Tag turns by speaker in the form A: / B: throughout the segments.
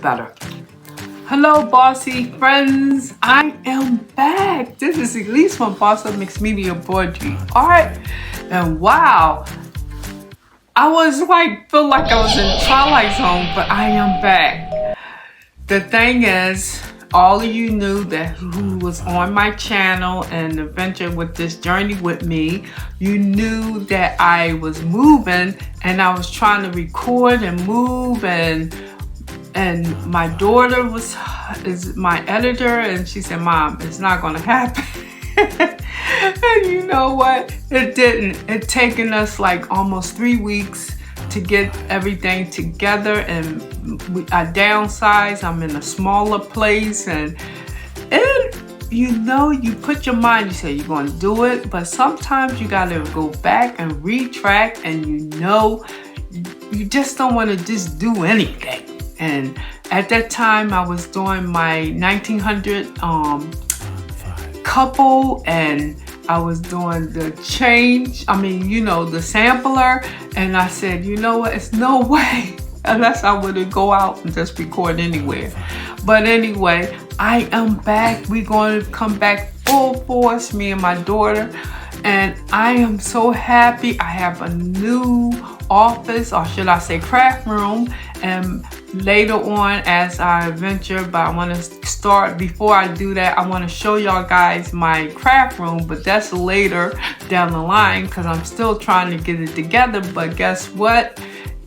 A: better. Hello, Bossy Friends. I am back. This is Elise from Bossy Mixed Media Embroidery Art. And wow, I was feel like I was in Twilight Zone, but I am back. The thing is, all of you knew that who was on my channel and the venture with this journey with me, you knew that I was moving and I was trying to record and move, and my daughter is my editor, and she said, "Mom, it's not gonna happen." And you know what? It didn't. It taken us like almost 3 weeks to get everything together, and I downsized. I'm in a smaller place, and you know, you put your mind, you say you're going to do it, but sometimes you got to go back and retrack, and you know, you just don't want to just do anything. And at that time, I was doing my 1900 couple, and I was doing the the sampler, and I said, you know what, it's no way unless I would go out and just record anywhere. But anyway, I am back. We're going to come back full force, me and my daughter, and I am so happy. I have a new office, or should I say craft room, and later on as I venture, but I want to start, before I do that, I want to show y'all guys my craft room, but that's later down the line because I'm still trying to get it together. But guess what?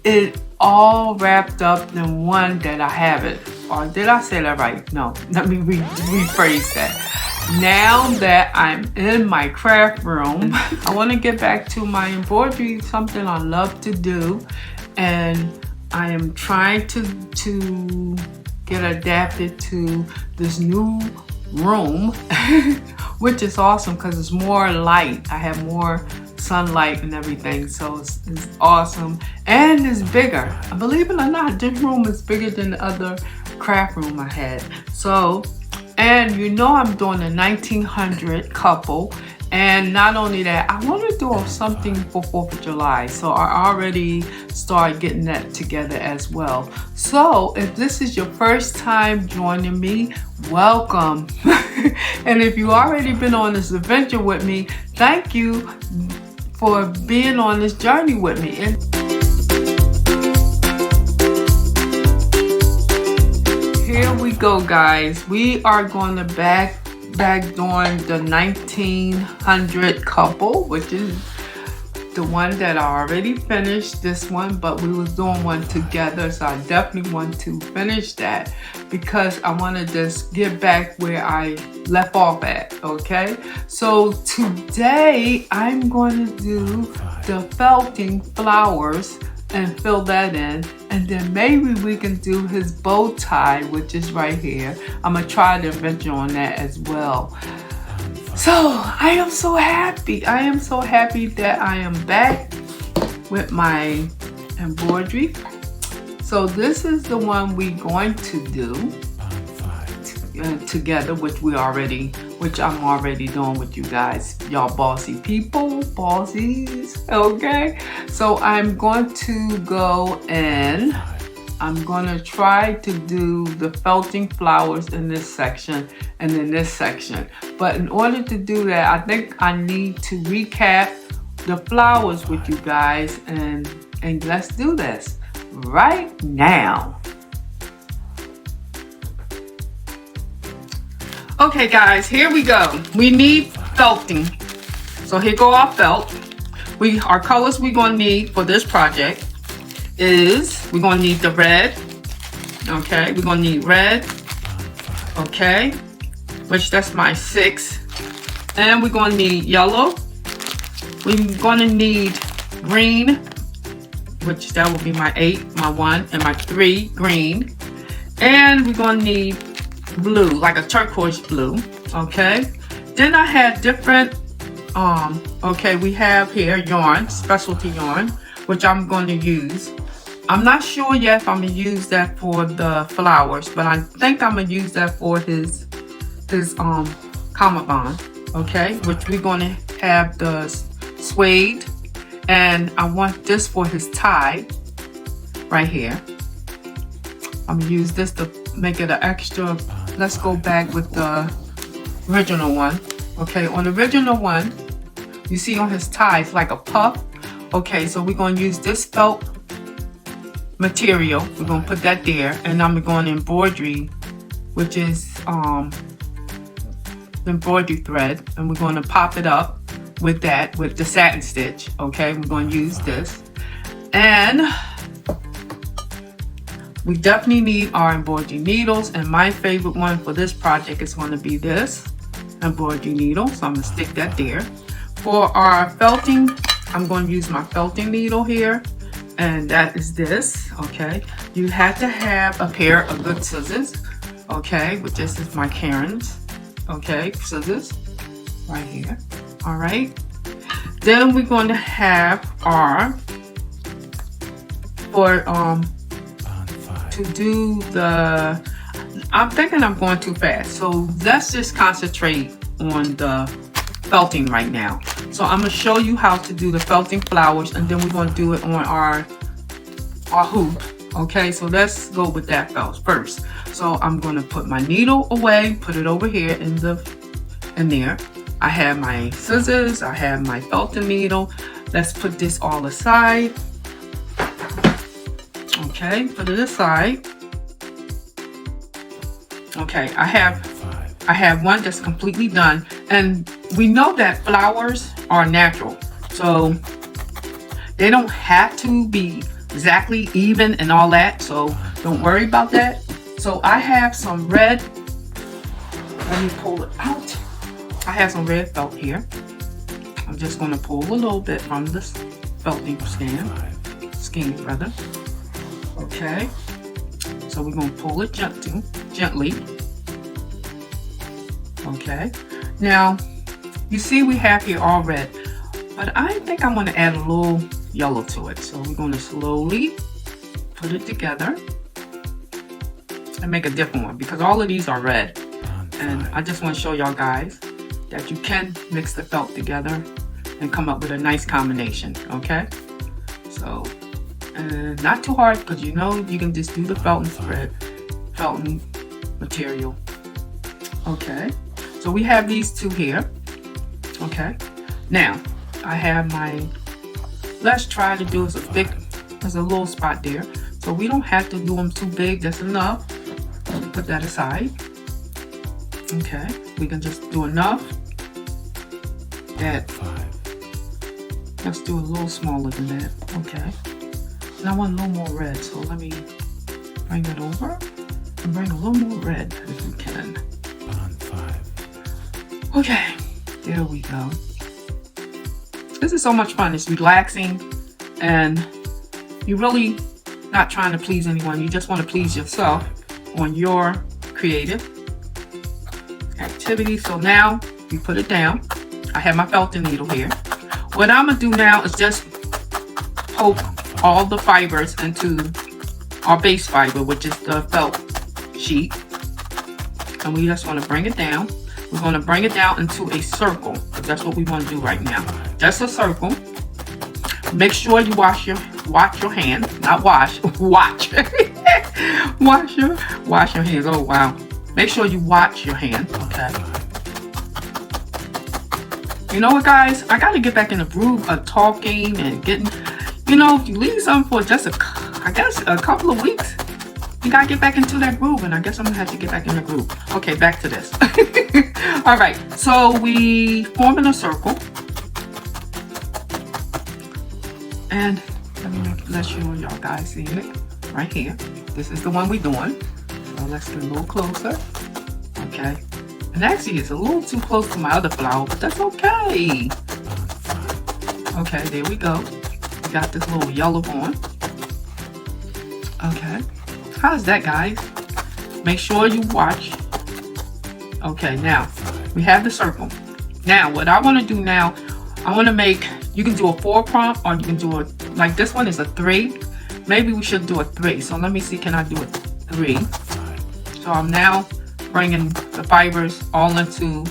A: It all wrapped up in one that I have it. Or did I say that right? No, let me rephrase that. Now that I'm in my craft room, I want to get back to my embroidery, something I love to do, and I am trying to get adapted to this new room, which is awesome because it's more light. I have more sunlight and everything, so it's awesome, and it's bigger. Believe it or not, this room is bigger than the other craft room I had. So, and you know, I'm doing a 1900 couple, and not only that, I want to do something for 4th of July, so I already started getting that together as well. So if this is your first time joining me, welcome. And if you already been on this adventure with me, thank you for being on this journey with me. And here we go, guys. We are going to back doing the 1900 couple, which is the one that I already finished, this one, but we was doing one together, so I definitely want to finish that because I want to just get back where I left off at. Okay, so today I'm going to do the felting flowers and fill that in, and then maybe we can do his bow tie, which is right here. I'm gonna try to venture on that as well. So I am so happy. I am so happy that I am back with my embroidery. So this is the one we're going to do together, which I'm already doing with you guys, y'all bossy people, bossies, okay? So I'm going to go and I'm going to try to do the felting flowers in this section and in this section. But in order to do that, I think I need to recap the flowers with you guys, and let's do this right now. Okay guys, here we go. We need felting. So here go our felt. Our colors we're gonna need for this project is, we're gonna need the red. Okay, we're gonna need red. Okay, which that's my 6. And we're gonna need yellow. We're gonna need green, which that will be my 8, my 1, and my 3 green. And we're gonna need blue, like a turquoise blue. Okay, then I had different okay, we have here yarn, specialty yarn, which I'm going to use. I'm not sure yet if I'm going to use that for the flowers, but I think I'm going to use that for his cummerbund, okay, which we're going to have the suede, and I want this for his tie right here. I'm gonna use this to make it an extra. Let's go back with the original one. Okay, on the original one, you see on his tie, it's like a puff. Okay, so we're gonna use this felt material. We're gonna put that there, and I'm going to embroidery, which is the embroidery thread, and we're going to pop it up with that, with the satin stitch. Okay, we're going to use this, and we definitely need our embroidery needles, and my favorite one for this project is going to be this embroidery needle, so I'm going to stick that there. For our felting, I'm going to use my felting needle here, and that is this. Okay, you have to have a pair of good scissors. Okay, which this is my Karen's. Okay, scissors right here. All right, then we're going to have our to do the, I'm thinking I'm going too fast, so let's just concentrate on the felting right now. So I'm going to show you how to do the felting flowers, and then we're going to do it on our hoop. Okay, so let's go with that first. So I'm going to put my needle away, put it over here in there. I have my scissors, I have my felting needle. Let's put this all aside. Okay, put it aside. Okay, I have one that's completely done, and we know that flowers are natural, so they don't have to be exactly even and all that, so don't worry about that. So I have some red, let me pull it out. I have some red felt here. I'm just going to pull a little bit from this felting skein rather. Okay, so we're going to pull it gently. Okay, now you see we have here all red, but I think I'm going to add a little yellow to it. So we're going to slowly put it together and make a different one, because all of these are red, and I just want to show y'all guys that you can mix the felt together and come up with a nice combination. Okay, so not too hard, because you know you can just do the felting material. Okay, so we have these two here. Okay, now I have my, let's try to do there's a little spot there, so we don't have to do them too big. That's enough. Put that aside. Okay, we can just do enough that, let's do a little smaller than that. Okay, and I want a little more red, so let me bring it over and bring a little more red if we can. Okay, there we go. This is so much fun. It's relaxing, and you're really not trying to please anyone. You just want to please yourself on your creative activity. So now you put it down. I have my felting needle here. What I'm gonna do now is just poke all the fibers into our base fiber, which is the felt sheet, and we just want to bring it down. We're going to bring it down into a circle. That's what we want to do right now. Just a circle. Make sure you wash your hand. Not wash. Watch. wash your hands. Oh wow. Make sure you watch your hand. Okay. You know what, guys? I got to get back in the groove of talking and getting. You know, if you leave something for just a couple of weeks, you gotta get back into that groove, and I guess I'm gonna have to get back in the groove. Okay, back to this. All right, so we form in a circle, and let y'all guys see it right here. This is the one we're doing. So let's get a little closer. Okay, and actually it's a little too close to my other flower, but that's okay. Okay, there we go. We got this little yellow one. Okay. How's that, guys? Make sure you watch. Okay, now we have the circle. Now what I want to do now, I want to make, you can do a 4-prong, or you can do a, like this one is a 3. Maybe we should do a 3. So let me see, can I do a 3? So I'm now bringing the fibers all into,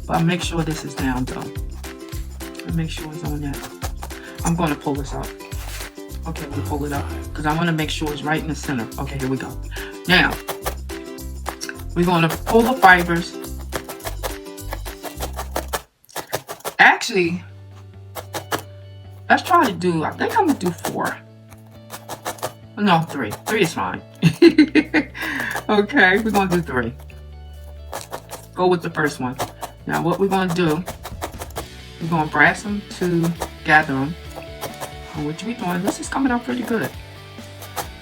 A: but make sure this is down though. And make sure it's on that. I'm going to pull this up. Okay, we pull it up because I want to make sure it's right in the center. Okay, here we go. Now, we're going to pull the fibers. Actually, let's try to do, I think I'm going to do 4. No, 3. 3 is fine. Okay, we're going to do 3. Go with the first one. Now, what we're going to do, we're going to brass them to gather them. And what we're doing, this is coming out pretty good.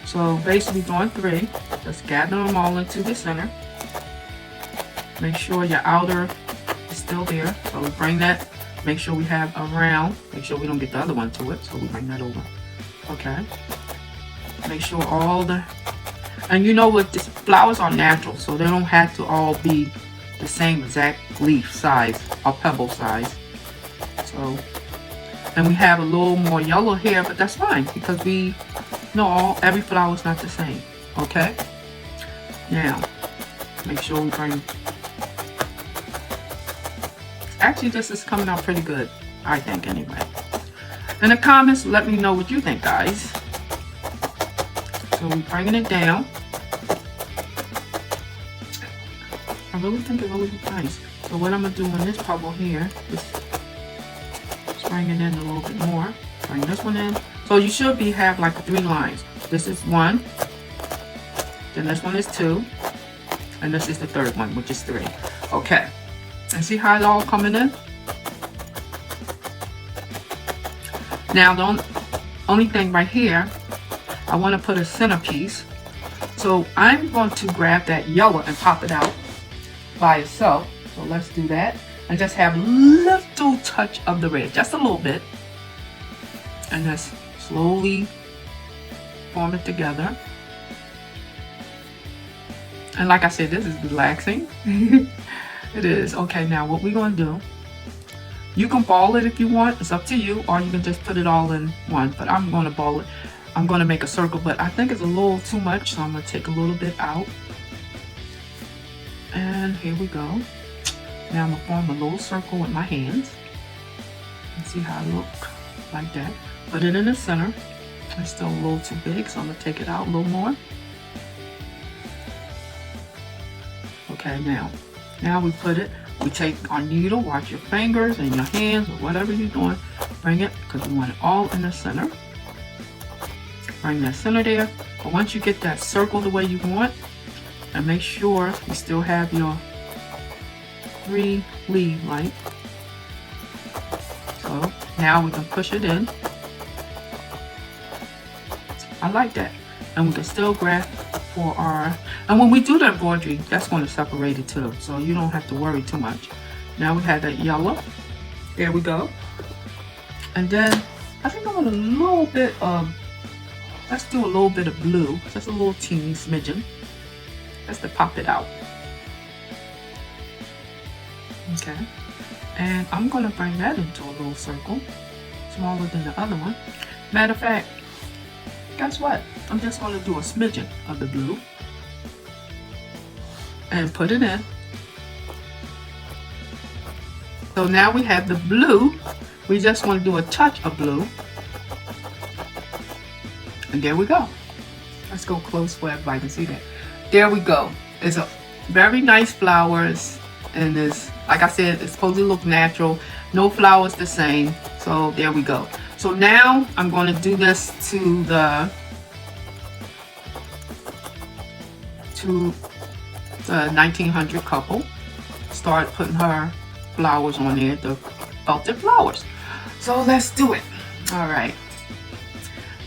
A: So, basically doing 3. Just gather them all into the center. Make sure your outer is still there. So, we bring that. Make sure we have a round. Make sure we don't get the other one to it. So, we bring that over. Okay. Make sure all the... And you know what? These flowers are natural. So, they don't have to all be the same exact leaf size or pebble size. So, and we have a little more yellow here, but that's fine because we know every flower is not the same. Okay? Now, make sure we bring... Actually, this is coming out pretty good, I think, anyway. In the comments, let me know what you think, guys. So we're bringing it down. I really think it really looks nice. So what I'm going to do on this bubble here is bring it in a little bit more. Bring this one in. So you should have like 3 lines. This is 1. Then this one is 2. And this is the third one, which is 3. Okay. And see how it's all coming in? Now the only thing right here, I want to put a centerpiece. So I'm going to grab that yellow and pop it out by itself. So let's do that. And just have a little touch of the red, just a little bit. And just slowly form it together. And like I said, this is relaxing. It is. Okay, now what we're going to do, you can ball it if you want. It's up to you. Or you can just put it all in one. But I'm going to ball it. I'm going to make a circle. But I think it's a little too much. So I'm going to take a little bit out. And here we go. Now I'm going to form a little circle with my hands. And see how it looks like that. Put it in the center. It's still a little too big. So I'm going to take it out a little more. Okay, now we put it, we take our needle, watch your fingers and your hands or whatever you're doing, bring it, because we want it all in the center. Bring that center there. But once you get that circle the way you want, and make sure you still have your 3 leaf light. So now we can push it in. I like that. And we can still grab for our, and when we do the embroidery, that's going to separate it too, so you don't have to worry too much. Now we have that yellow. There we go. And then I think I want a little bit of, let's do a little bit of blue, just a little teeny smidgen, just to pop it out. Okay, and I'm going to bring that into a little circle, smaller than the other one. Matter of fact, guess what? I'm just going to do a smidgen of the blue and put it in. So now we have the blue. We just want to do a touch of blue. And there we go. Let's go close where everybody can see that. There we go. It's a very nice flowers. And it's, like I said, it's supposed to look natural. No flowers the same. So there we go. So now I'm going to do this to the 1900 couple. Start putting her flowers on there, the felted flowers. So let's do it. All right.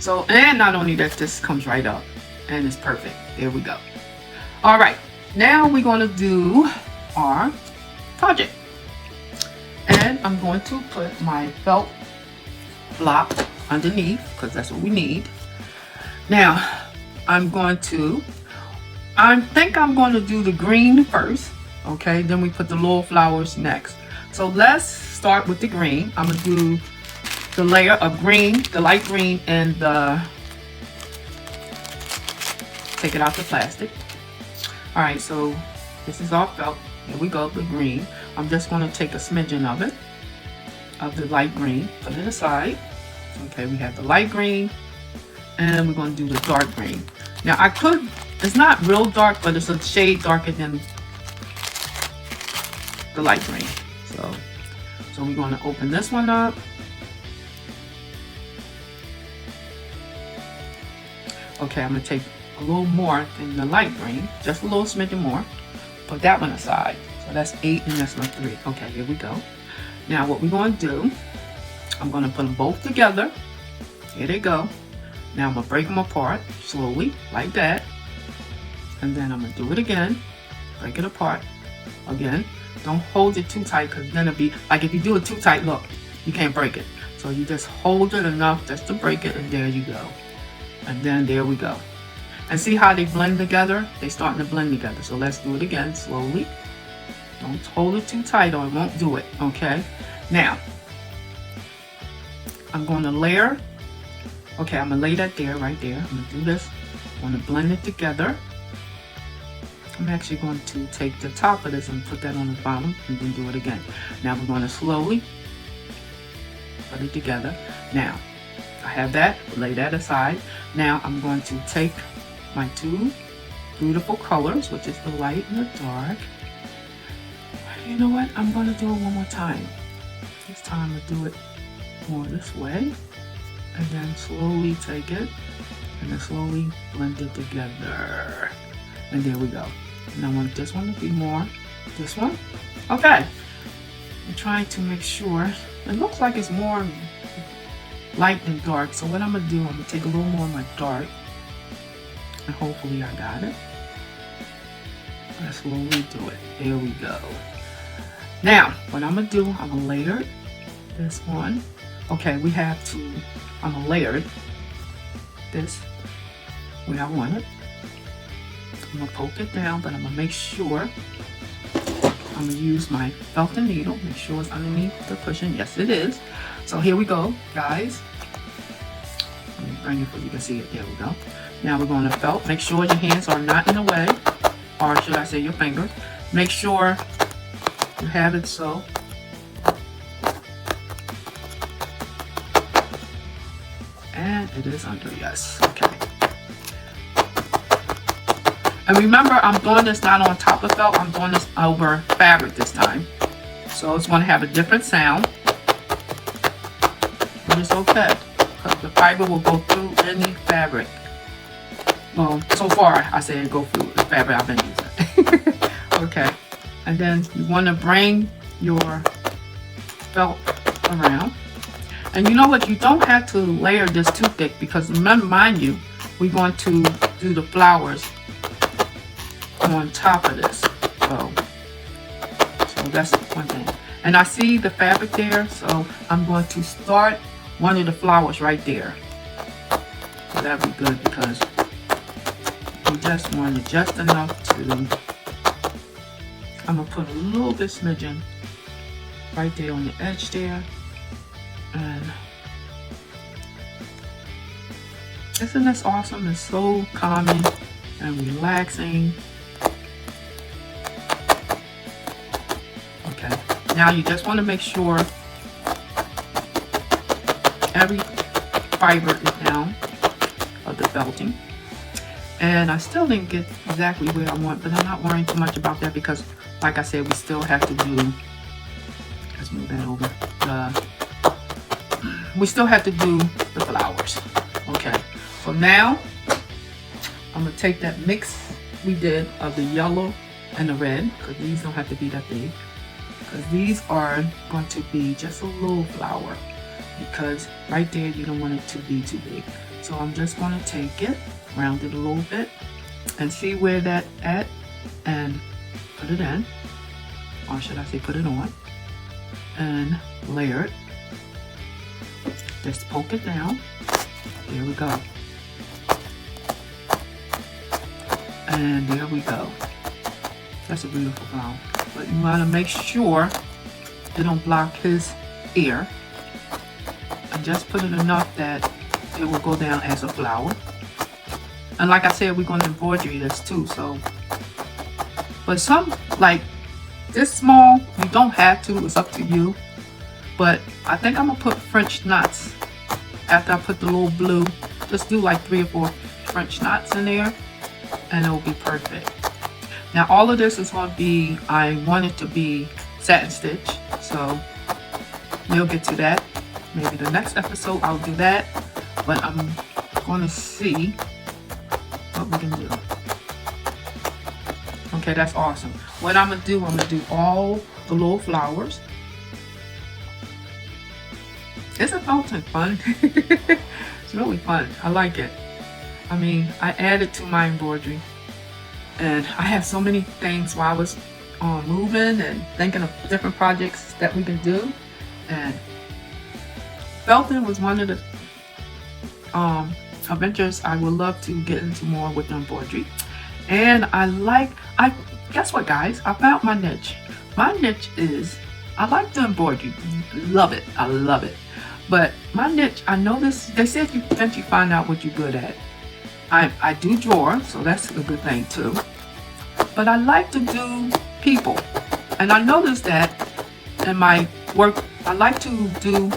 A: So, and not only that, this comes right up and it's perfect. There we go. All right. Now we're going to do our project. And I'm going to put my felt block underneath because that's what we need. Now, I think I'm going to do the green first, okay? Then we put the little flowers next. So let's start with the green. I'm going to do the layer of green, the light green, and take it out the plastic. All right, so this is all felt. Here we go, the green. I'm just going to take a smidgen of it, of the light green, put it aside. Okay, we have the light green, And we're going to do the dark green. Now I could, it's not real dark, but it's a shade darker than the light green. So we're going to open this one up. Okay, I'm going to take a little more than the light green, just a little smidgen more. Put that one aside. So that's 8 and that's my 3. Okay, here we go. Now what we're going to do, I'm going to put them both together. Here they go. Now I'm going to break them apart slowly, like that. And then I'm going to do it again. Break it apart again. Don't hold it too tight, because then it'll be, like if you do it too tight, look, you can't break it. So you just hold it enough just to break it, and there you go. And then there we go. And see how they blend together? They're starting to blend together. So let's do it again, slowly. Don't hold it too tight or it won't do it, okay? Now, I'm going to layer. Okay, I'm going to lay that there, right there. I'm going to do this. I'm going to blend it together. I'm actually going to take the top of this and put that on the bottom and then do it again. Now we're going to slowly put it together. Now, I have that, lay that aside. Now I'm going to take my 2 beautiful colors, which is the light and the dark. You know what? I'm going to do it one more time. This time I'll do it more this way. And then slowly take it and then slowly blend it together. And there we go. And I want this one to be more this one. Okay. I'm trying to make sure. It looks like it's more light than dark. So what I'm going to do, I'm going to take a little more of my dark. And hopefully I got it. Let's slowly do it. There we go. Now, what I'm going to do, I'm going to layer this one. Okay, we have to, I'm going to layer this where I want it. I'm going to poke it down, but I'm going to make sure I'm going to use my felting needle. Make sure it's underneath the cushion. Yes, it is. So here we go, guys. Let me bring it so you can see it. There we go. Now we're going to felt. Make sure your hands are not in the way, or should I say your fingers. Make sure you have it so. And it is under, yes. Okay. And remember, I'm doing this not on top of felt, I'm doing this over fabric this time. So it's going to have a different sound. But it's okay, because the fiber will go through any fabric. Well, so far, I say it go through the fabric I've been using. Okay. And then you want to bring your felt around. And you know what? You don't have to layer this too thick, because remember, mind you, we're going to do the flowers on top of this. So that's one thing. And I see the fabric there, so I'm going to start one of the flowers right there. So that'd be good, because you just want it just enough to, I'm gonna put a little bit smidgen right there on the edge there. And isn't this awesome? It's so calming and relaxing. Okay, now you just want to make sure every fiber is down of the felting. And I still didn't get exactly where I want, but I'm not worrying too much about that, because like I said, we still have to do, let's move that over, we still have to do the flowers. Okay, so now I'm going to take that mix we did of the yellow and the red, because these don't have to be that big, because these are going to be just a little flower, because right there you don't want it to be too big. So I'm just going to take it, round it a little bit, and see where that at, and put it in, or should I say put it on, and layer it. Just poke it down. There we go. And there we go. That's a beautiful flower. But you want to make sure it don't block his ear. And just put it enough that it will go down as a flower. And like I said, we're going to embroidery this too. So, but some, like this small, you don't have to. It's up to you. But I think I'm going to put French knots after I put the little blue Just do like 3 or 4 French knots in there and it will be perfect. Now all of this is going to be, I want it to be satin stitch, so we'll get to that. Maybe the next episode I'll do that, but I'm going to see what we can do. Okay, that's awesome. What I'm going to do all the little flowers. Isn't felting fun? It's really fun. I like it. I mean, I added to my embroidery, and I have so many things while I was moving and thinking of different projects that we can do, and felting was one of the adventures I would love to get into more with embroidery. And guess what, guys? I found my niche. My niche is, I like the embroidery, love it, I love it. But my niche, I noticed, they said you eventually find out what you're good at. I do draw, so that's a good thing too. But I like to do people. And I noticed that in my work, I like to do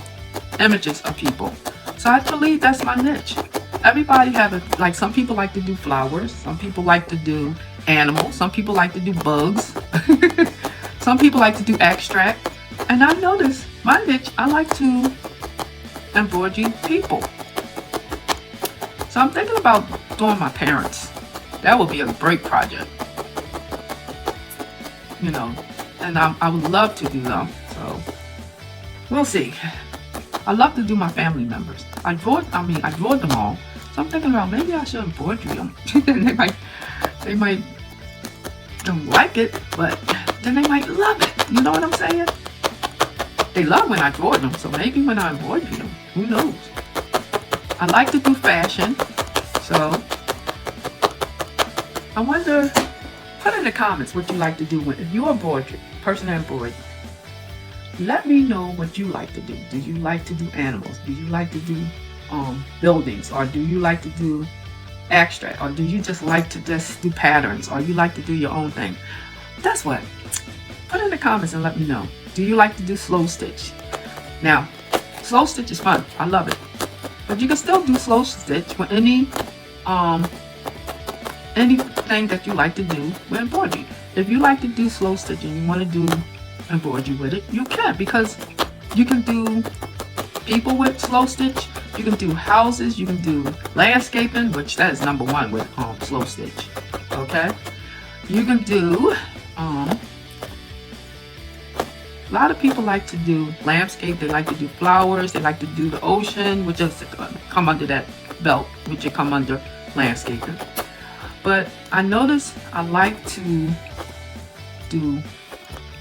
A: images of people. So I believe that's my niche. Everybody have it, like some people like to do flowers, some people like to do animals, some people like to do bugs, some people like to do abstract. And I noticed my niche, I like to embroider people. So I'm thinking about doing my parents. That would be a great project. You know, and I would love to do them. So we'll see. I love to do my family members. I drawed them all. So I'm thinking about maybe I should embroider them. they might don't like it, but then they might love it. You know what I'm saying? They love when I draw them, so maybe when I embroider them, who knows? I like to do fashion, so I wonder, put in the comments what you like to do if you're embroidery, person that embroidery. Let me know what you like to do. Do you like to do animals? Do you like to do buildings? Or do you like to do abstract? Or do you just like to just do patterns? Or you like to do your own thing? That's what. Put in the comments and let me know. Do you like to do slow stitch? Now, slow stitch is fun. I love it. But you can still do slow stitch with anything that you like to do with embroidery. If you like to do slow stitch and you want to do embroidery with it, you can, because you can do people with slow stitch, you can do houses, you can do landscaping, which that is number one with slow stitch. Okay, you can do a lot of people like to do landscape, they like to do flowers, they like to do the ocean, which is come under that belt, which will come under landscaping. But I notice I like to do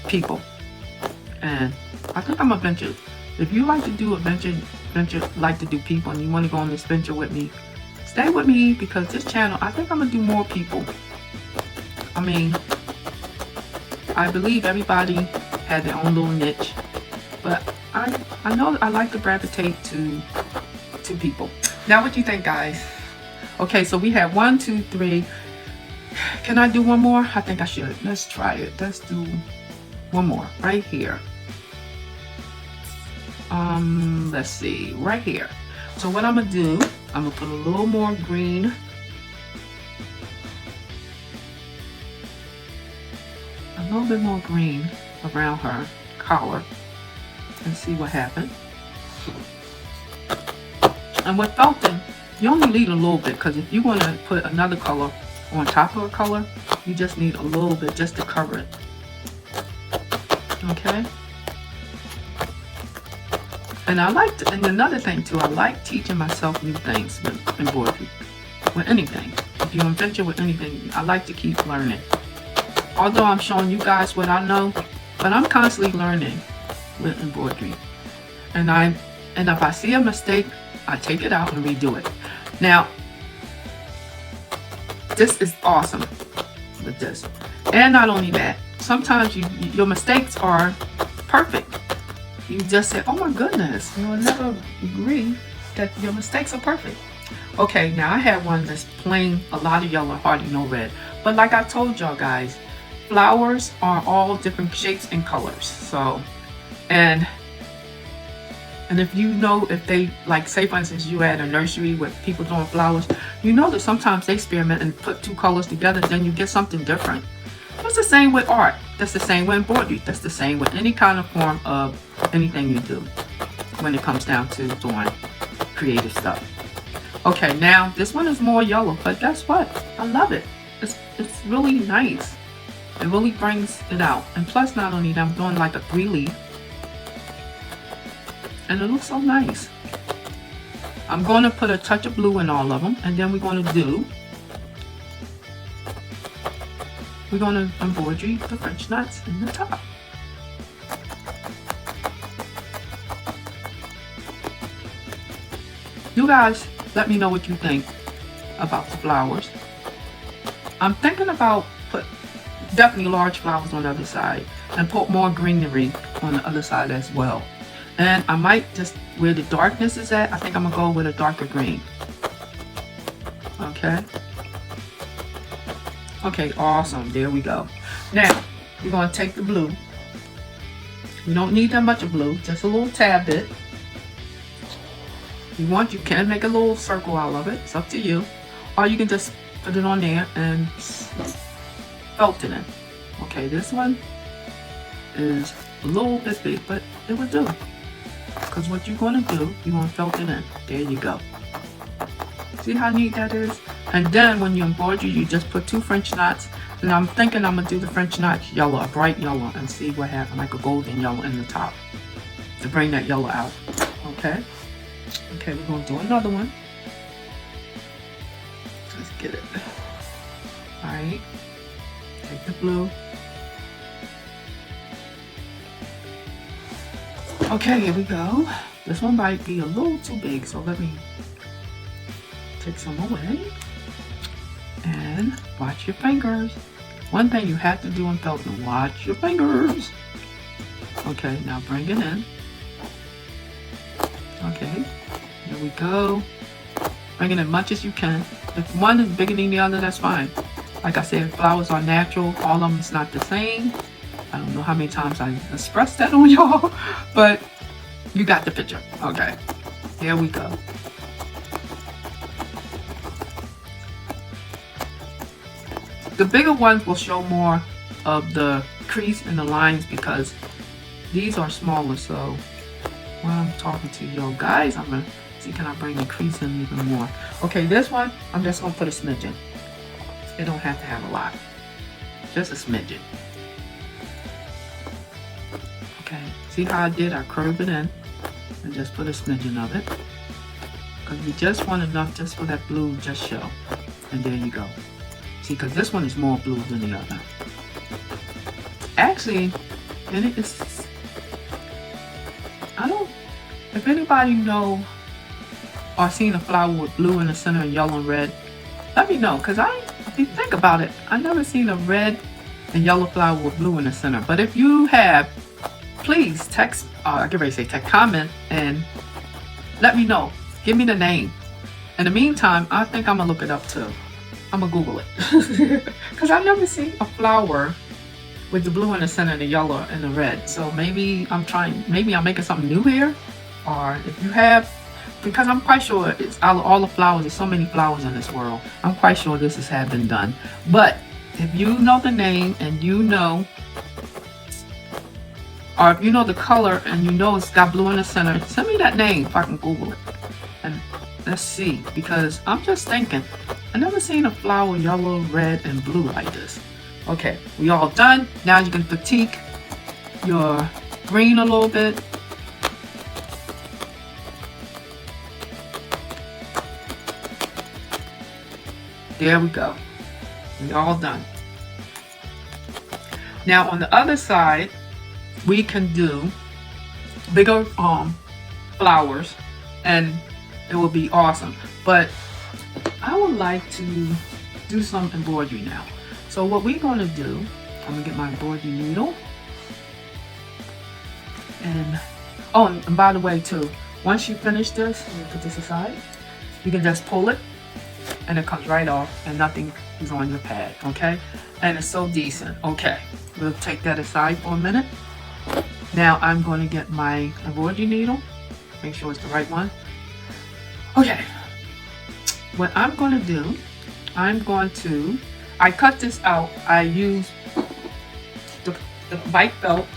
A: people, and I think I'm a venture. If you like to do a venture, like to do people, and you want to go on this venture with me, stay with me, because this channel, I think I'm gonna do more people. I mean, I believe everybody has their own little niche, but I know I like to gravitate to people. Now, what do you think, guys? Okay, so we have 1, 2, 3. Can I do one more? I think I should. Let's try it. Let's do one more right here. Let's see, right here. So what I'm gonna do, I'm gonna put a little more green. A little bit more green around her collar, and see what happens. And with felting, you only need a little bit, because if you want to put another color on top of a color, you just need a little bit just to cover it. Okay? And and another thing too, I like teaching myself new things with embroidery. With anything. If you venture with anything, I like to keep learning. Although I'm showing you guys what I know, but I'm constantly learning with embroidery. And if I see a mistake, I take it out and redo it. Now, this is awesome with this. And not only that, sometimes your mistakes are perfect. You just say, oh my goodness, you'll never agree that your mistakes are perfect. Okay, now I have one that's plain, a lot of yellow, hardly no red. But like I told y'all guys, flowers are all different shapes and colors. So, and And if you know, if they, like, say for instance, you at a nursery with people doing flowers, you know that sometimes they experiment and put two colors together, then you get something different. That's the same with art. That's the same with embroidery. That's the same with any kind of form of anything you do when it comes down to doing creative stuff. Okay, now this one is more yellow, but guess what? I love it. It's really nice. It really brings it out. And plus, not only that, I'm doing like a 3-leaf. And it looks so nice. I'm going to put a touch of blue in all of them. And then we're going to embroider the French nuts in the top. You guys, let me know what you think about the flowers. I'm thinking about put definitely large flowers on the other side and put more greenery on the other side as well. And I might just, where the darkness is at, I think I'm gonna go with a darker green. Okay. Okay, awesome. There we go. Now, we're gonna take the blue. You don't need that much of blue, just a little tad bit. If you want, you can make a little circle out of it. It's up to you. Or you can just put it on there and felt it in. Okay, this one is a little bit big, but it will do. Because what you're going to do, you're going to felt it in. There you go. See how neat that is? And then when you embroider, you just put 2 French knots. And I'm thinking I'm going to do the French knots yellow, a bright yellow, and see what happens, like a golden yellow in the top to bring that yellow out. Okay? Okay, we're going to do another one. Let's get it. Alright. Take the blue. Okay, here we go. This one might be a little too big, so let me take some away. And watch your fingers. One thing you have to do in felting, watch your fingers. Okay, now bring it in. Okay, here we go. Bring it in much as you can. If one is bigger than the other, that's fine. Like I said, flowers are natural. All of them is not the same. I don't know how many times I expressed that on y'all, but you got the picture. Okay, here we go. The bigger ones will show more of the crease and the lines because these are smaller. So when I'm talking to you guys, I'm gonna see, can I bring the crease in even more? Okay, this one, I'm just gonna put a smidgen. It don't have to have a lot, just a smidgen. Okay, see how I did? I curved it in and just put a smidgen of it. Because we just want enough just for that blue just show. And there you go. See, because this one is more blue than the other. Actually, and it is, I don't, if anybody know or seen a flower with blue in the center and yellow and red, let me know. Because if you think about it, I never seen a red and yellow flower with blue in the center. But if you have, please text, I get ready to say text, comment, and let me know. Give me the name. In the meantime, I think I'm gonna look it up too. I'm gonna Google it. Because I've never seen a flower with the blue in the center and the yellow and the red. So maybe I'm making something new here. Or if you have, because I'm quite sure it's all the flowers, there's so many flowers in this world. I'm quite sure this has been done. But if you know the name and you know, or if you know the color and you know it's got blue in the center, send me that name if I can Google it. And let's see, because I'm just thinking, I've never seen a flower yellow, red, and blue like this. Okay, we all done. Now you can fatigue your green a little bit. There we go. We all done. Now on the other side, we can do bigger flowers and it will be awesome. But I would like to do some embroidery now. So what we're going to do, I'm going to get my embroidery needle. And by the way too, once you finish this, I'm going to put this aside, you can just pull it and it comes right off and nothing is on your pad, okay? And it's so decent. Okay, we'll take that aside for a minute. Now I'm going to get my embroidery needle Make sure it's the right one. Okay. What I'm going to do, I cut this out. I use the white felt.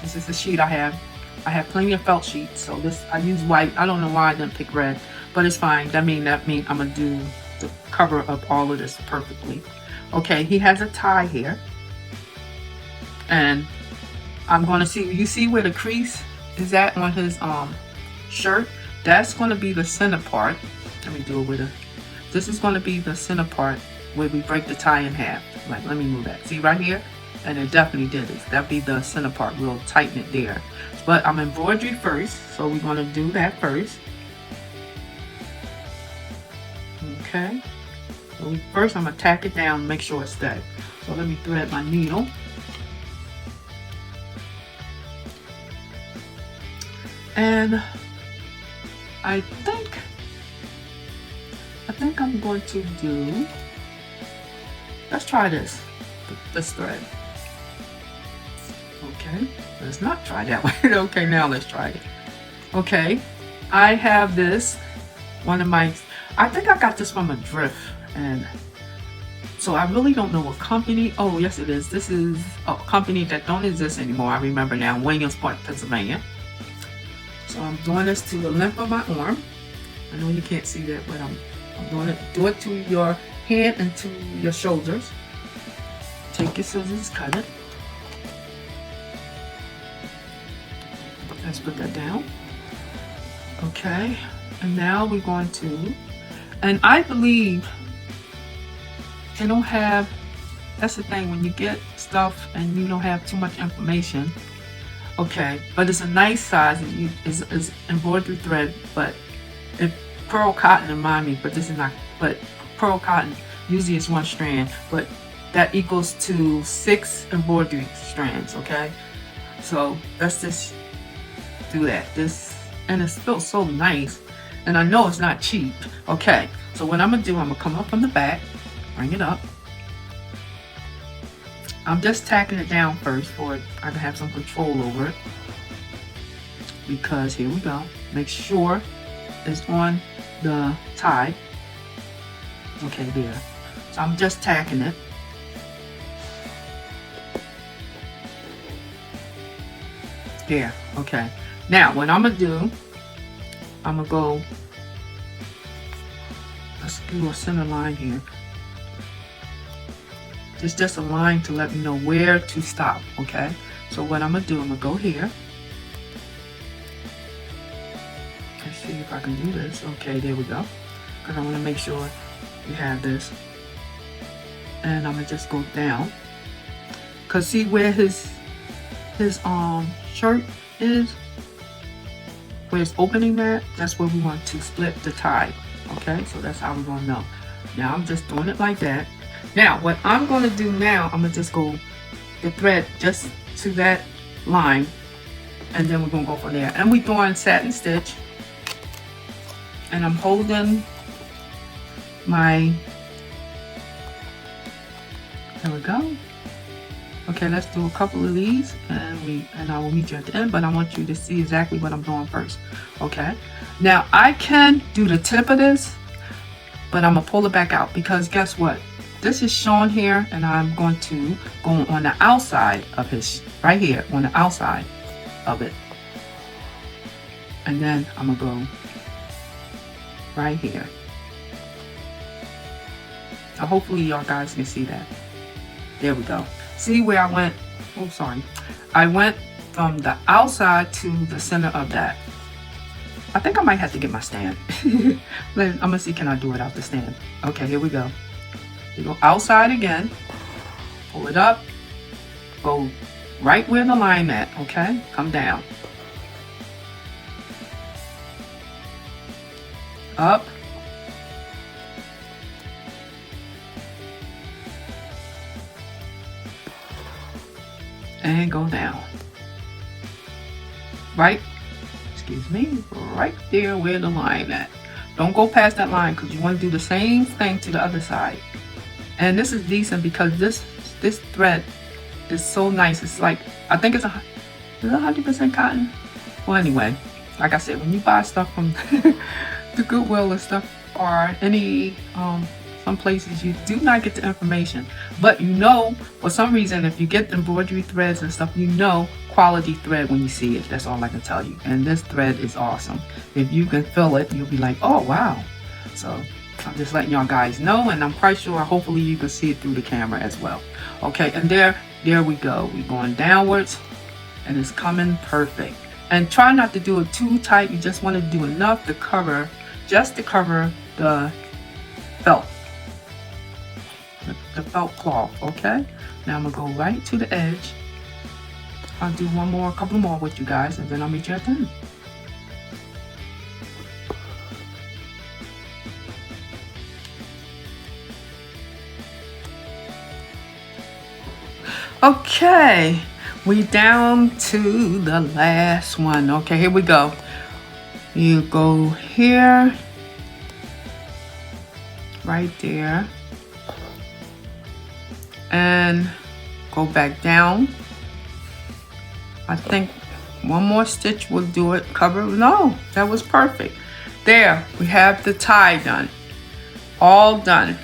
A: This is the sheet I have. I have plenty of felt sheets, so I use white. I don't know why I didn't pick red, but it's fine. That means I'm gonna do the cover of all of this perfectly. Okay, he has a tie here, and I'm gonna see. You see where the crease is at on his shirt? That's gonna be the center part. Let me do it with a. This is gonna be the center part where we break the tie in half. Like, let me move that. See right here? And it definitely did it. That'd be the center part. We'll tighten it there. But I'm embroidery first, so we're gonna do that first. Okay. So first I'm gonna tack it down, make sure it's steady. So let me thread my needle. And I think I'm going to do, let's try this thread. Okay, let's not try that one. Okay, now let's try it. Okay, I have this, I think I got this from a thrift, and so I really don't know what company. Oh, yes it is. This is a company that don't exist anymore. I remember now, Williamsport, Pennsylvania. So I'm doing this to the length of my arm. I know you can't see that, but I'm doing it. Do it to your hand and to your shoulders. Take your scissors, cut it. Let's put that down. Okay, and now we're going to, and I believe they don't have, that's the thing, when you get stuff and you don't have too much information. Okay, but it's a nice size. It's embroidery thread, but it's pearl cotton remind me, but this is not, but pearl cotton usually is one strand, but that equals to 6 embroidery strands, okay? So let's just do that. And it feels so nice, and I know it's not cheap. Okay, so what I'm gonna do, I'm gonna come up from the back, bring it up. I'm just tacking it down first for I can have some control over it. Because here we go. Make sure it's on the tie. Okay, there. So I'm just tacking it. There, okay. Now what I'm gonna do, I'm gonna go, let's do a center line here. It's just a line to let me know where to stop, okay? So what I'm gonna do, I'm gonna go here. Let's see if I can do this. Okay, there we go. Because I wanna make sure we have this. And I'm gonna just go down. Cause see where his shirt is? Where it's opening that's where we want to split the tie. Okay, so that's how we're gonna know. Now I'm just doing it like that. Now, what I'm going to do now, I'm going to just go the thread just to that line, and then we're going to go from there. And we're doing satin stitch, and I'm holding my, there we go. Okay, let's do a couple of these, and I will meet you at the end, but I want you to see exactly what I'm doing first. Okay, now I can do the tip of this, but I'm going to pull it back out, because guess what? This is shown here, and I'm going to go on the outside of his, right here, on the outside of it. And then I'm gonna go right here. So hopefully y'all guys can see that. There we go. See where I went, oh sorry. I went from the outside to the center of that. I think I might have to get my stand. I'm gonna see, can I do it out the stand? Okay, here we go. You go outside again, pull it up, go right where the line at, okay? Come down. Up. And go down. Right, excuse me, right there where the line at. Don't go past that line, because you want to do the same thing to the other side. And this is decent because this thread is so nice. It's like, I think it's 100% cotton. Well, anyway, Like I said, when you buy stuff from the Goodwill and stuff, or any some places, you do not get the information. But you know, for some reason, if you get embroidery threads and stuff, you know quality thread when you see it. That's all I can tell you. And this thread is awesome. If you can feel it, you'll be like, oh wow. So I'm just letting y'all guys know, and I'm quite sure hopefully you can see it through the camera as well. Okay, and there we go. We're going downwards and it's coming perfect. And try not to do it too tight. You just want to do enough to cover, just to cover the felt, the felt cloth. Okay, now I'm gonna go right to the edge. I'll do a couple more with you guys, and then I'll meet you at the end. Okay, we down to the last one. Okay, here we go. You go here, right there, and go back down. I think one more stitch will do it. Cover. No, that was perfect. There, we have the tie done. All done.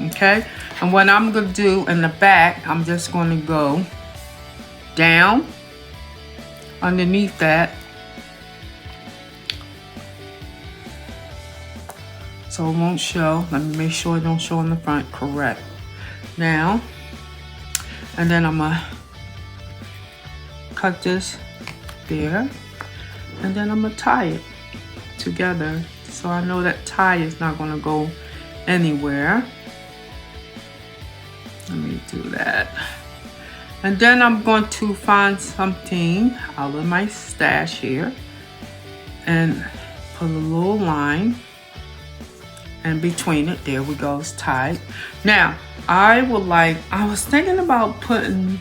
A: Okay, and what I'm gonna do in the back, I'm just gonna go down underneath that, so it won't show. Let me make sure it don't show in the front. Correct. Now, and then I'm gonna cut this there, and then I'm gonna tie it together so I know that tie is not gonna go anywhere. Let me do that. And then I'm going to find something out of my stash here and put a little line, and between it, there we go, it's tied. Now, I was thinking about putting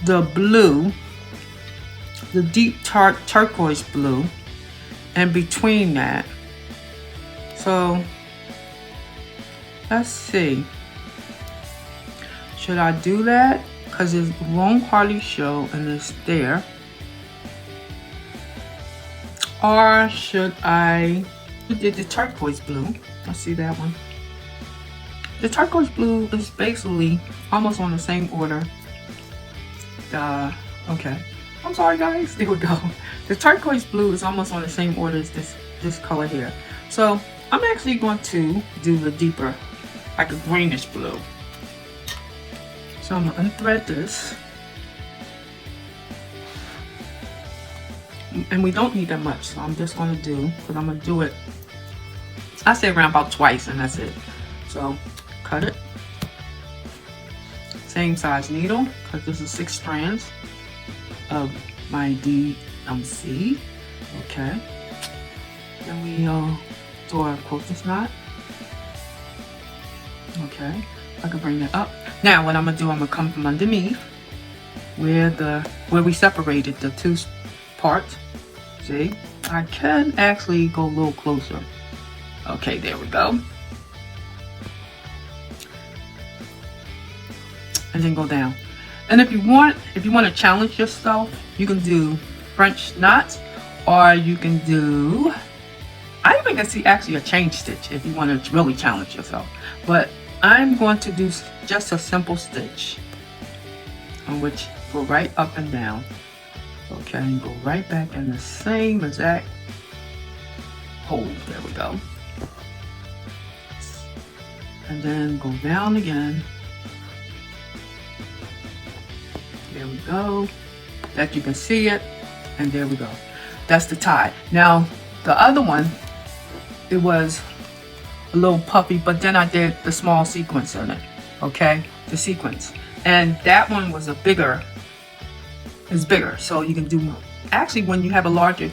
A: the blue, the deep turquoise blue, and between that. So, let's see. Should I do that? Because it won't hardly show and it's there. Or should I do the turquoise blue? I see that one. The turquoise blue is basically almost on the same order. Okay. I'm sorry guys, there we go. The turquoise blue is almost on the same order as this color here. So I'm actually going to do the deeper, like a greenish blue. So I'm gonna unthread this. And we don't need that much, so I'm just gonna do, because I'm gonna do it, I say around about twice and that's it. So cut it. Same size needle, because this is 6 strands of my DMC. Okay. Then we do our quilter's knot. Okay. I can bring that up. Now what I'm gonna do, I'm gonna come from underneath where we separated the two parts. See, I can actually go a little closer. Okay, there we go. And then go down. And if you want to challenge yourself, you can do French knots, or you can do, I even can see actually a chain stitch if you want to really challenge yourself. But I'm going to do just a simple stitch, on which go right up and down. Okay, and go right back in the same exact hole. There we go. And then go down again. There we go. That you can see it. And there we go. That's the tie. Now, the other one, it was a little puffy, but then I did the small sequence in it. Okay, the sequence. And that one was bigger. So you can do, actually when you have a larger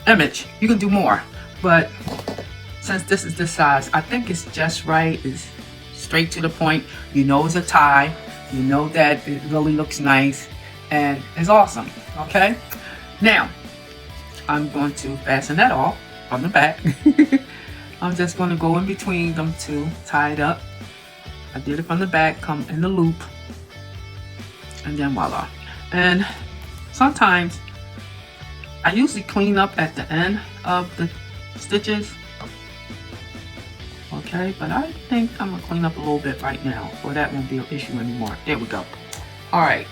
A: image, you can do more. But since this is this size, I think it's just right. It's straight to the point. You know it's a tie. You know that it really looks nice and it's awesome. Okay. Now I'm going to fasten that off on the back. I'm just going to go in between them two, tie it up. I did it from the back, come in the loop, and then voila. And sometimes I usually clean up at the end of the stitches. Okay, but I think I'm gonna clean up a little bit right now, so that won't be an issue anymore. There we go. All right,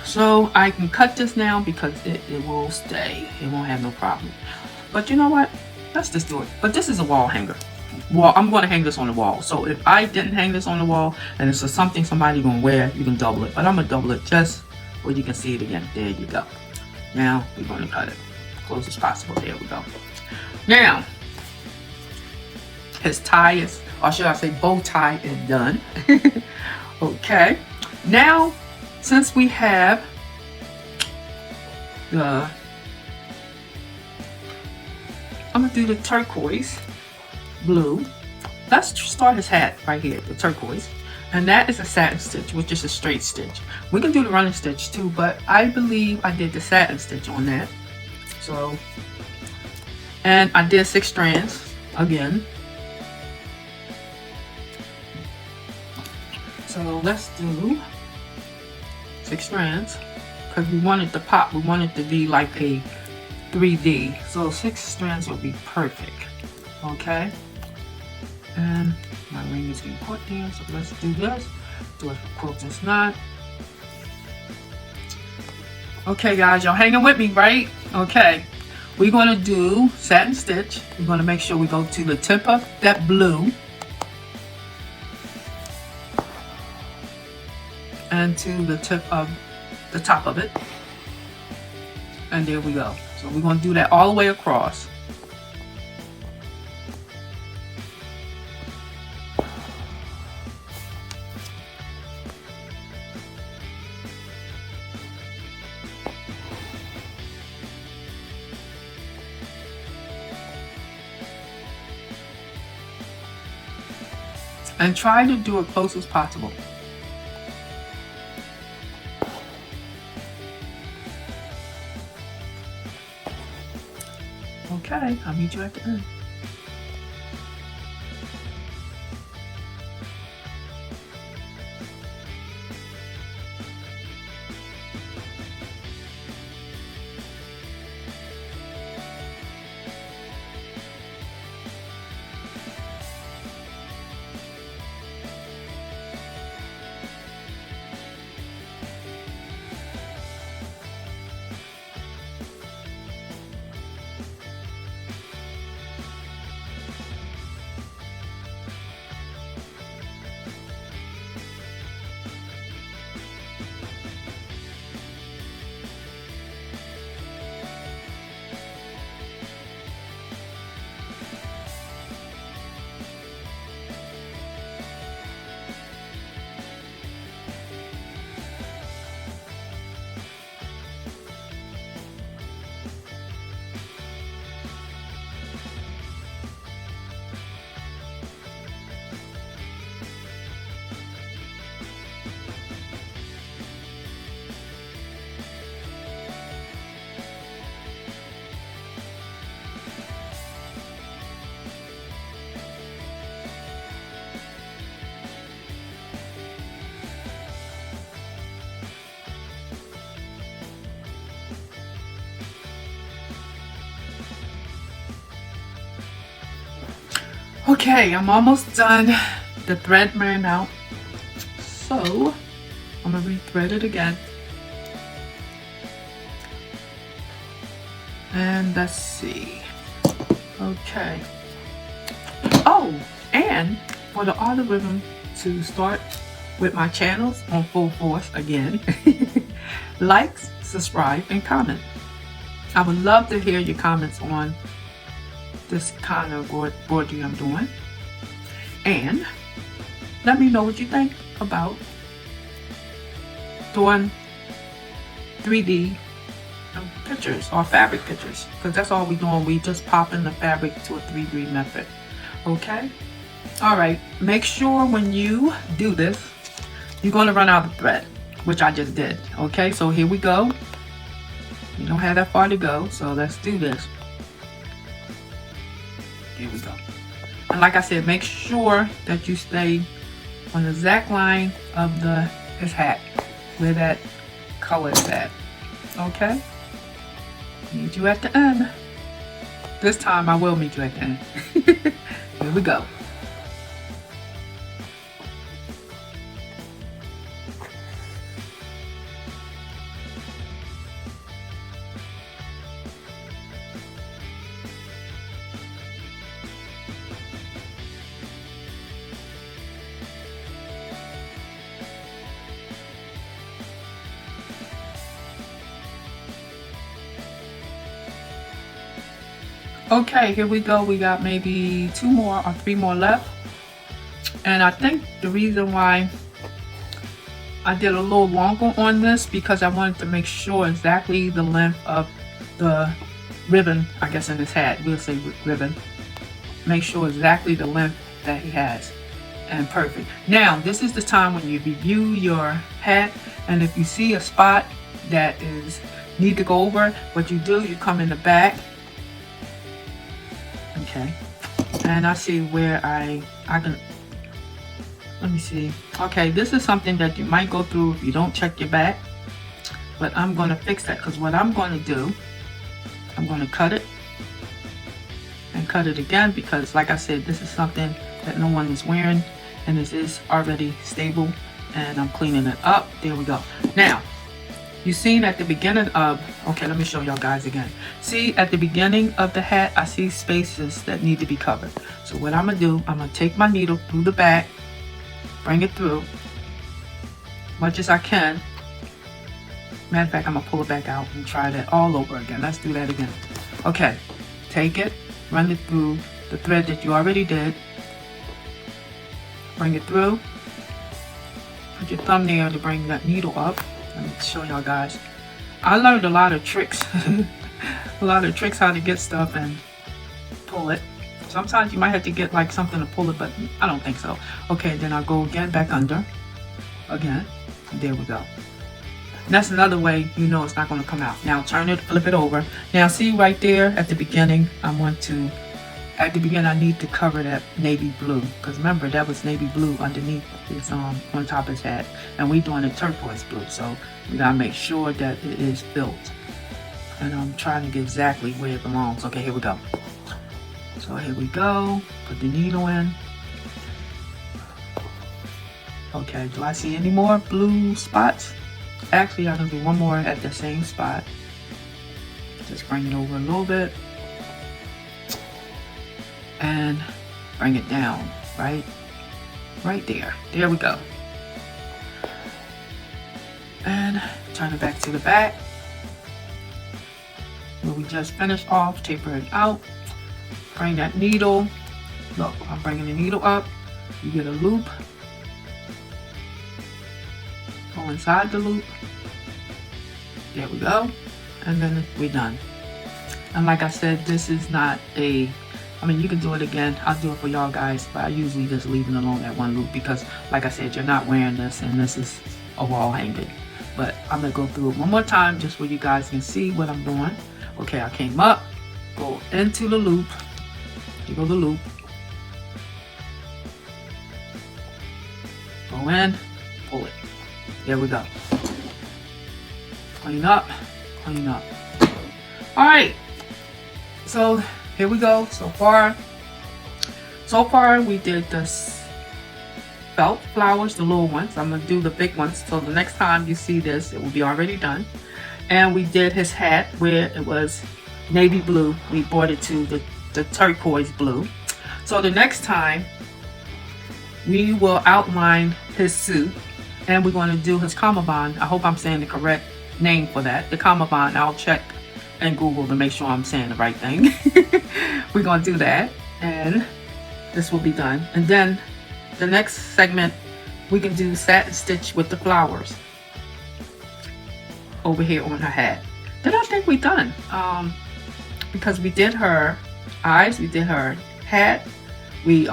A: so I can cut this now because it will stay. It won't have no problem. But you know what? Let's just do it. But this is a wall hanger. Well, I'm going to hang this on the wall. So if I didn't hang this on the wall and it's something somebody going to wear, you can double it. But I'm going to double it just where you can see it again. There you go. Now we're going to cut it close as possible. There we go. Now, his tie is, or should I say bow tie is done. Okay. Now, since we have the, I'm going to do the turquoise blue. Let's start his hat right here, the turquoise. And that is a satin stitch, which is a straight stitch. We can do the running stitch too, but I believe I did the satin stitch on that. So, and I did 6 strands again. So let's do 6 strands because we wanted the pop, we wanted it to be like a 3D. So 6 strands will be perfect. Okay. And my ring is getting caught there, so let's do this. Do a quilter's knot. Okay guys, y'all hanging with me, right? Okay. We're gonna do satin stitch. We're gonna make sure we go to the tip of that blue and to the tip of the top of it. And there we go. So we're gonna do that all the way across. And try to do it close as possible. Okay, I'll meet you at the end. Okay, I'm almost done. The thread ran out. So, I'm gonna re-thread it again. And let's see. Okay. Oh, and for the algorithm to start with my channels on full force again, like, subscribe, and comment. I would love to hear your comments on this kind of embroidery I'm doing, and let me know what you think about doing 3D pictures or fabric pictures, because that's all we're doing. We just popping the fabric to a 3D method. Okay, all right, make sure when you do this you're going to run out of thread, which I just did. Okay, so here we go. You don't have that far to go, so let's do this. Here we go. And like I said, make sure that you stay on the exact line of his hat, where that color is that. Okay? Meet you at the end. This time I will meet you at the end. Here we go. Okay, here we go. We got maybe 2 more or 3 more left. And I think the reason why I did a little longer on this because I wanted to make sure exactly the length of the ribbon, I guess in his hat, we'll say ribbon. Make sure exactly the length that he has. And perfect. Now, this is the time when you review your hat, and if you see a spot that is need to go over, what you do, you come in the back. Okay, and I see where I can, let me see. Okay, this is something that you might go through if you don't check your back, but I'm going to fix that because what I'm going to do, I'm going to cut it and cut it again because like I said, this is something that no one is wearing and this is already stable, and I'm cleaning it up. There we go. Now, you seen at the beginning of, okay, let me show y'all guys again. See, at the beginning of the hat, I see spaces that need to be covered. So what I'm gonna do, I'm gonna take my needle through the back, bring it through, much as I can. Matter of fact, I'm gonna pull it back out and try that all over again. Let's do that again. Okay, take it, run it through the thread that you already did, bring it through, put your thumb there to bring that needle up. Let me show y'all guys. I learned a lot of tricks. A lot of tricks how to get stuff and pull it. Sometimes you might have to get like something to pull it, but I don't think so. Okay, then I'll go again, back under. Again. And there we go. And that's another way you know it's not going to come out. Now turn it, flip it over. Now see right there at the beginning, at the beginning I need to cover that navy blue. Because remember, that was navy blue underneath his, on top of his hat. And we're doing a turquoise blue. So we got to make sure that it is filled. And I'm trying to get exactly where it belongs. Okay, here we go. So here we go. Put the needle in. Okay, do I see any more blue spots? Actually, I'm going to do one more at the same spot. Just bring it over a little bit. And bring it down, right there. There we go. And turn it back to the back. Where we just finished off, taper it out. Bring that needle. Look, I'm bringing the needle up. You get a loop. Go inside the loop. There we go. And then we're done. And like I said, this is not a, I mean, you can do it again. I'll do it for y'all guys, but I usually just leave it alone at one loop because, like I said, you're not wearing this and this is a wall hanging. But I'm going to go through it one more time just so you guys can see what I'm doing. Okay, I came up, go into the loop. Here go the loop. Go in, pull it. There we go. Clean up, clean up. All right, so here we go. So far we did the felt flowers, the little ones. I'm gonna do the big ones. So the next time you see this, it will be already done. And we did his hat where it was navy blue. We brought it to the turquoise blue. So the next time we will outline his suit and we're going to do his cummerbund. I hope I'm saying the correct name for that. The cummerbund. I'll check and Google to make sure I'm saying the right thing. We're going to do that and this will be done. And then the next segment we can do satin stitch with the flowers over here on her hat. Then I think we're done. Because we did her eyes, we did her hat, we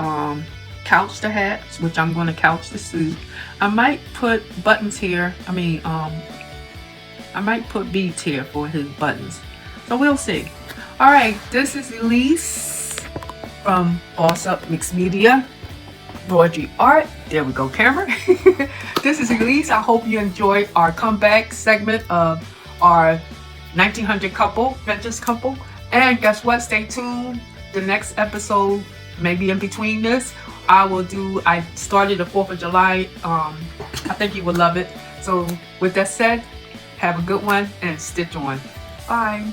A: couched the hat, which I'm going to couch the suit. I might put buttons here. I might put beads here for his buttons. So we'll see. All right, this is Elise from Boss Up Mixed Media. embroidery art. There we go, camera. This is Elise. I hope you enjoyed our comeback segment of our 1900 couple, vintage couple. And guess what? Stay tuned. The next episode, maybe in between this, I started the 4th of July. I think you will love it. So with that said, have a good one and stitch on. Bye.